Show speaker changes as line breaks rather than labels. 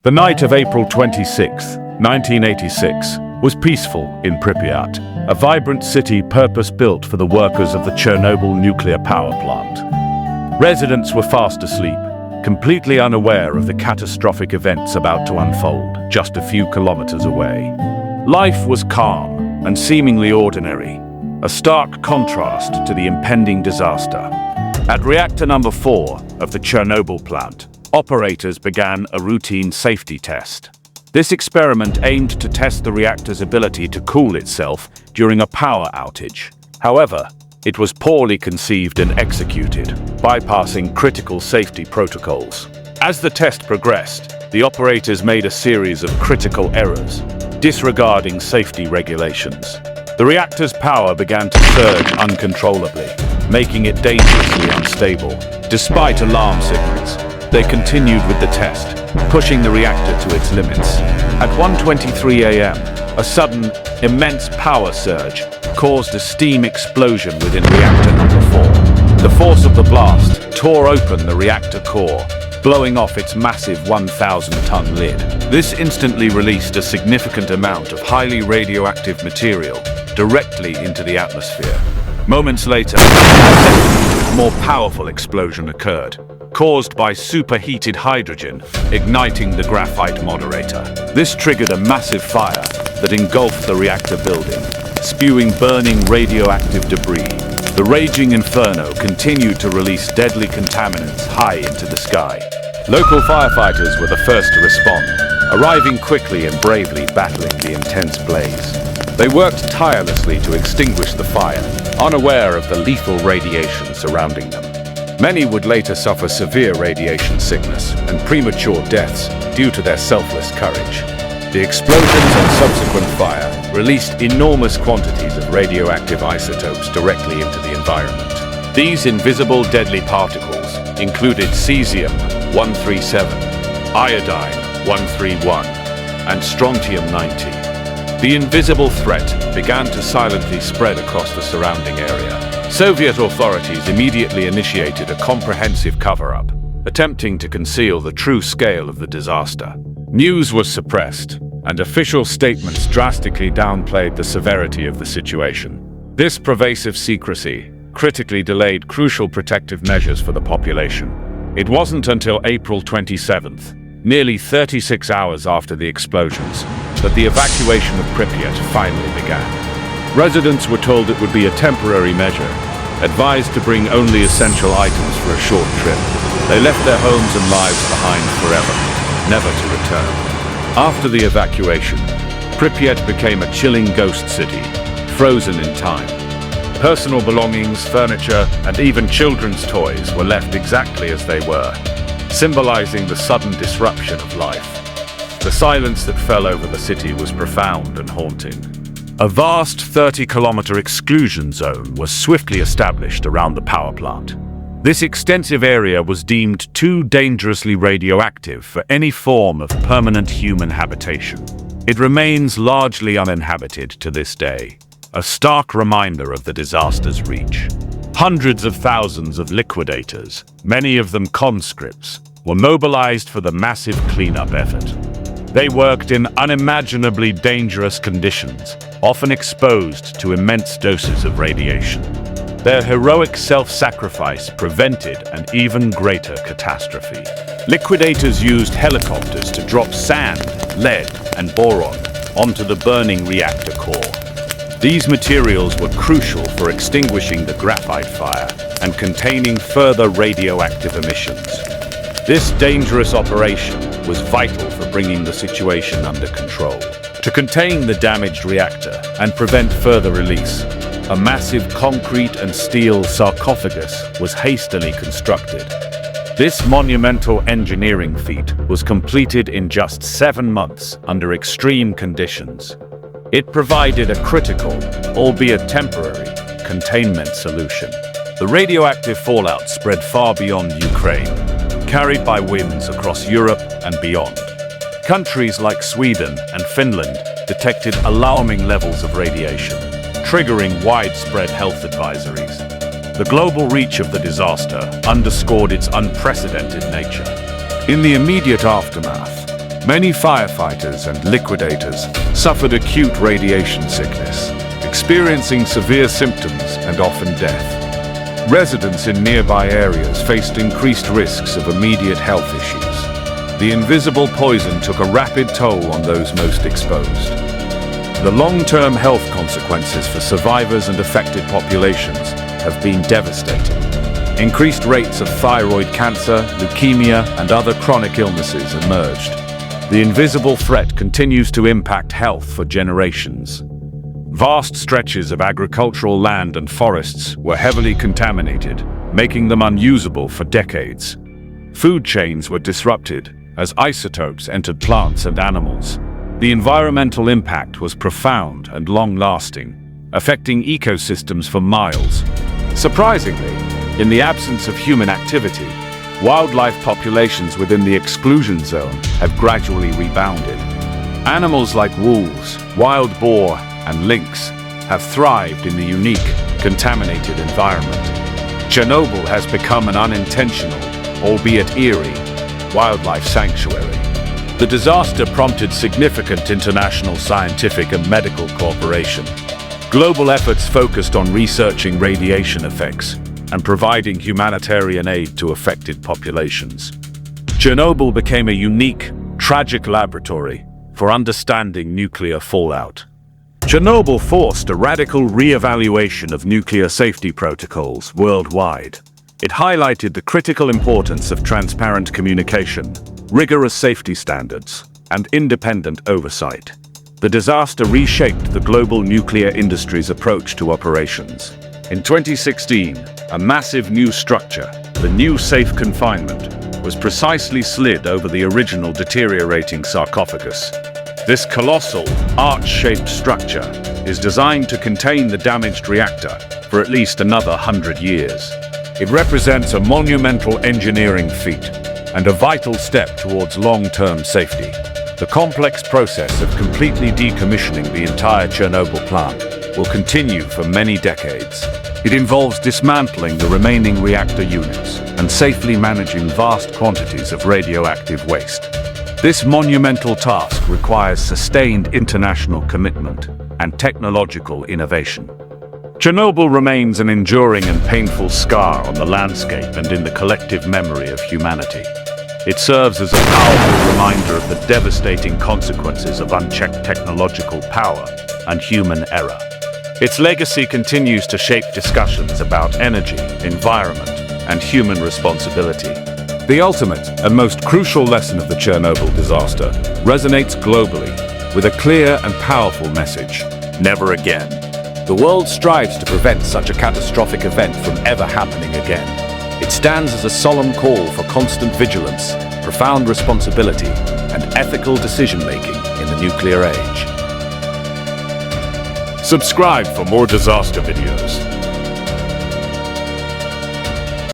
The night of April 26, 1986, was peaceful in Pripyat, a vibrant city purpose-built for the workers of the Chernobyl Nuclear Power Plant. Residents were fast asleep, completely unaware of the catastrophic events about to unfold just a few kilometers away. Life was calm and seemingly ordinary, a stark contrast to the impending disaster. At reactor number 4 of the Chernobyl plant, operators began a routine safety test. This experiment aimed to test the reactor's ability to cool itself during a power outage. However, it was poorly conceived and executed, bypassing critical safety protocols. As the test progressed, the operators made a series of critical errors, disregarding safety regulations. The reactor's power began to surge uncontrollably, making it dangerously unstable. Despite alarm signals, they continued with the test, pushing the reactor to its limits. At 1:23 a.m., a sudden, immense power surge caused a steam explosion within reactor number 4. The force of the blast tore open the reactor core, blowing off its massive 1,000-ton lid. This instantly released a significant amount of highly radioactive material directly into the atmosphere. Moments later, a more powerful explosion occurred, caused by superheated hydrogen igniting the graphite moderator. This triggered a massive fire that engulfed the reactor building, spewing burning radioactive debris. The raging inferno continued to release deadly contaminants high into the sky. Local firefighters were the first to respond, arriving quickly and bravely battling the intense blaze. They worked tirelessly to extinguish the fire, unaware of the lethal radiation surrounding them. Many would later suffer severe radiation sickness and premature deaths due to their selfless courage. The explosions and subsequent fire released enormous quantities of radioactive isotopes directly into the environment. These invisible deadly particles included cesium-137, iodine-131, and strontium-90. The invisible threat began to silently spread across the surrounding area. Soviet authorities immediately initiated a comprehensive cover-up, attempting to conceal the true scale of the disaster. News was suppressed, and official statements drastically downplayed the severity of the situation. This pervasive secrecy critically delayed crucial protective measures for the population. It wasn't until April 27th, nearly 36 hours after the explosions, that the evacuation of Pripyat finally began. Residents were told it would be a temporary measure, advised to bring only essential items for a short trip. They left their homes and lives behind forever, never to return. After the evacuation, Pripyat became a chilling ghost city, frozen in time. Personal belongings, furniture, and even children's toys were left exactly as they were, symbolizing the sudden disruption of life. The silence that fell over the city was profound and haunting. A vast 30-kilometer exclusion zone was swiftly established around the power plant. This extensive area was deemed too dangerously radioactive for any form of permanent human habitation. It remains largely uninhabited to this day, a stark reminder of the disaster's reach. Hundreds of thousands of liquidators, many of them conscripts, were mobilized for the massive cleanup effort. They worked in unimaginably dangerous conditions, often exposed to immense doses of radiation. Their heroic self-sacrifice prevented an even greater catastrophe. Liquidators used helicopters to drop sand, lead, and boron onto the burning reactor core. These materials were crucial for extinguishing the graphite fire and containing further radioactive emissions. This dangerous operation was vital for bringing the situation under control. To contain the damaged reactor and prevent further release, a massive concrete and steel sarcophagus was hastily constructed. This monumental engineering feat was completed in just 7 months under extreme conditions. It provided a critical, albeit temporary, containment solution. The radioactive fallout spread far beyond Ukraine, carried by winds across Europe and beyond. Countries like Sweden and Finland detected alarming levels of radiation, triggering widespread health advisories. The global reach of the disaster underscored its unprecedented nature. In the immediate aftermath, Many firefighters and liquidators suffered acute radiation sickness, experiencing severe symptoms and often death. Residents in nearby areas faced increased risks of immediate health issues. The invisible poison took a rapid toll on those most exposed. The long-term health consequences for survivors and affected populations have been devastating. Increased rates of thyroid cancer, leukemia, and other chronic illnesses emerged. The invisible threat continues to impact health for generations. Vast stretches of agricultural land and forests were heavily contaminated, making them unusable for decades. Food chains were disrupted as isotopes entered plants and animals. The environmental impact was profound and long-lasting, affecting ecosystems for miles. Surprisingly, in the absence of human activity, wildlife populations within the exclusion zone have gradually rebounded. Animals like wolves, wild boar, and lynx have thrived in the unique, contaminated environment. Chernobyl has become an unintentional, albeit eerie, wildlife sanctuary. The disaster prompted significant international scientific and medical cooperation. Global efforts focused on researching radiation effects and providing humanitarian aid to affected populations. Chernobyl became a unique, tragic laboratory for understanding nuclear fallout. Chernobyl forced a radical re-evaluation of nuclear safety protocols worldwide. It highlighted the critical importance of transparent communication, rigorous safety standards, and independent oversight. The disaster reshaped the global nuclear industry's approach to operations. In 2016, a massive new structure, the new safe confinement, was precisely slid over the original deteriorating sarcophagus. This colossal, arch-shaped structure is designed to contain the damaged reactor for at least another 100 years. It represents a monumental engineering feat and a vital step towards long-term safety. The complex process of completely decommissioning the entire Chernobyl plant will continue for many decades. It involves dismantling the remaining reactor units and safely managing vast quantities of radioactive waste. This monumental task requires sustained international commitment and technological innovation. Chernobyl remains an enduring and painful scar on the landscape and in the collective memory of humanity. It serves as a powerful reminder of the devastating consequences of unchecked technological power and human error. Its legacy continues to shape discussions about energy, environment, and human responsibility. The ultimate and most crucial lesson of the Chernobyl disaster resonates globally with a clear and powerful message: never again. The world strives to prevent such a catastrophic event from ever happening again. It stands as a solemn call for constant vigilance, profound responsibility, and ethical decision-making in the nuclear age. Subscribe for more disaster videos.